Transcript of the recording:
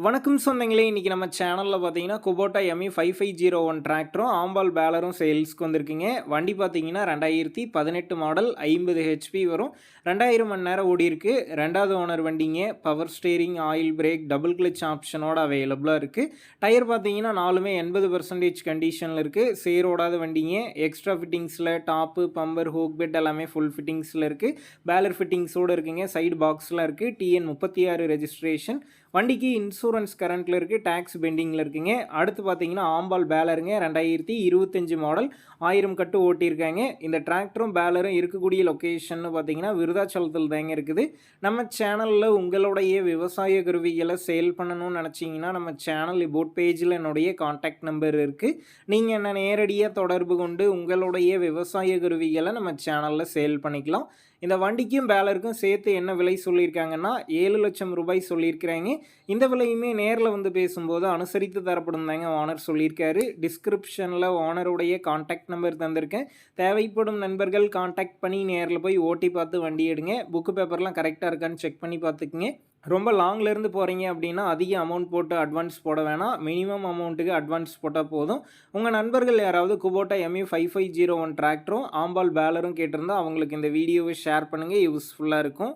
வணக்கம் சொந்தங்களே! இன்னைக்கு நம்ம சேனல்ல பார்த்தீங்கன்னா, குபோட்டா எம்இ 5501 டிராக்டரும், ஆம்பால் பேலரும் சேல்ஸ்க்கு வந்திருக்குங்க. வண்டி பார்த்தீங்கன்னா 2018 மாடல் 50 ஹெச்பி வரும். 2000 மணி நேரம் ஓடியிருக்கு. 2வது ஓனர் வண்டிங்க. Power steering, oil brake, double clutch ஆப்ஷனோட அவைலபிளா இருக்கு. டயர் பார்த்தீங்கன்னா 4மே 80% கண்டிஷன்ல இருக்கு. சேர் ஓடாத வண்டிங்க. எக்ஸ்ட்ரா ஃபிட்டிங்ஸ்ல டாப்பு, பம்பர், ஹூக் பெட் எல்லாமே ஃபுல் ஃபிட்டிங்ஸ்ல இருக்கு. பேலர் ஃபிட்டிங்ஸோட இருக்குங்க. சைடு பாக்ஸ்லாம் இருக்கு. TN 36 registration. வண்டிக்கு இன்சூரன்ஸ் கரண்ட்ல இருக்கு. டாக்ஸ் பெண்டிங்ல இருக்குங்க. அடுத்து பார்த்தீங்கன்னா, ஆம்பால் பேலருங்க. 2025 மாடல் 1000 கட்டு ஓட்டியிருக்காங்க. இந்த டிராக்டரும் பேலரும் இருக்கக்கூடிய லொகேஷன்னு பார்த்தீங்கன்னா, விருதாச்சலத்தில் தாங்க இருக்குது. நம்ம சேனல்ல உங்களுடைய விவசாய கருவிகள சேல் பண்ணணும்னு நெனச்சீங்கன்னா, நம்ம சேனல் அபௌட் பேஜ்ல என்னுடைய கான்டாக்ட் நம்பர் இருக்கு. நீங்க என்ன நேரடியா தொடர்பு கொண்டு உங்களுடைய விவசாய கருவிகள நம்ம சேனல்ல சேல் பண்ணிக்கலாம். இந்த வண்டிக்கும் பேலருக்கும் சேர்த்து என்ன விலை சொல்லியிருக்காங்கன்னா, ரூ. 7,00,000 சொல்லியிருக்கிறாங்க. இந்த விலையுமே நேர்ல வந்து பேசும்போது அனுசரித்து தரப்படும் தாங்க ஓனர் சொல்லியிருக்காரு. டிஸ்கிரிப்ஷன்ல ஓனருடைய கான்டாக்ட் நம்பர் தந்திருக்கேன். தேவைப்படும் நண்பர்கள் கான்டாக்ட் பண்ணி நேர்ல போய் ஓட்டி பார்த்து வண்டி எடுங்க. புக்கு பேப்பர்லாம் கரெக்ட்டா இருக்கான்னு செக் பண்ணி பார்த்துக்குங்க. ரொம்ப லாங்ல இருந்து போறீங்க அப்படின்னா, அதிக அமௌண்ட் போட்டு அட்வான்ஸ் போட வேணாம். மினிமம் அமௌண்ட்டுக்கு அட்வான்ஸ் போட்டா போதும். உங்க நண்பர்கள் யாராவது குபோட்டா எம்இ 5501 டிராக்டரும், ஆம்பால் பேலரும் கேட்டிருந்தா அவங்களுக்கு இந்த வீடியோவை ஷேர் பண்ணுங்க. யூஸ்ஃபுல்லா இருக்கும்.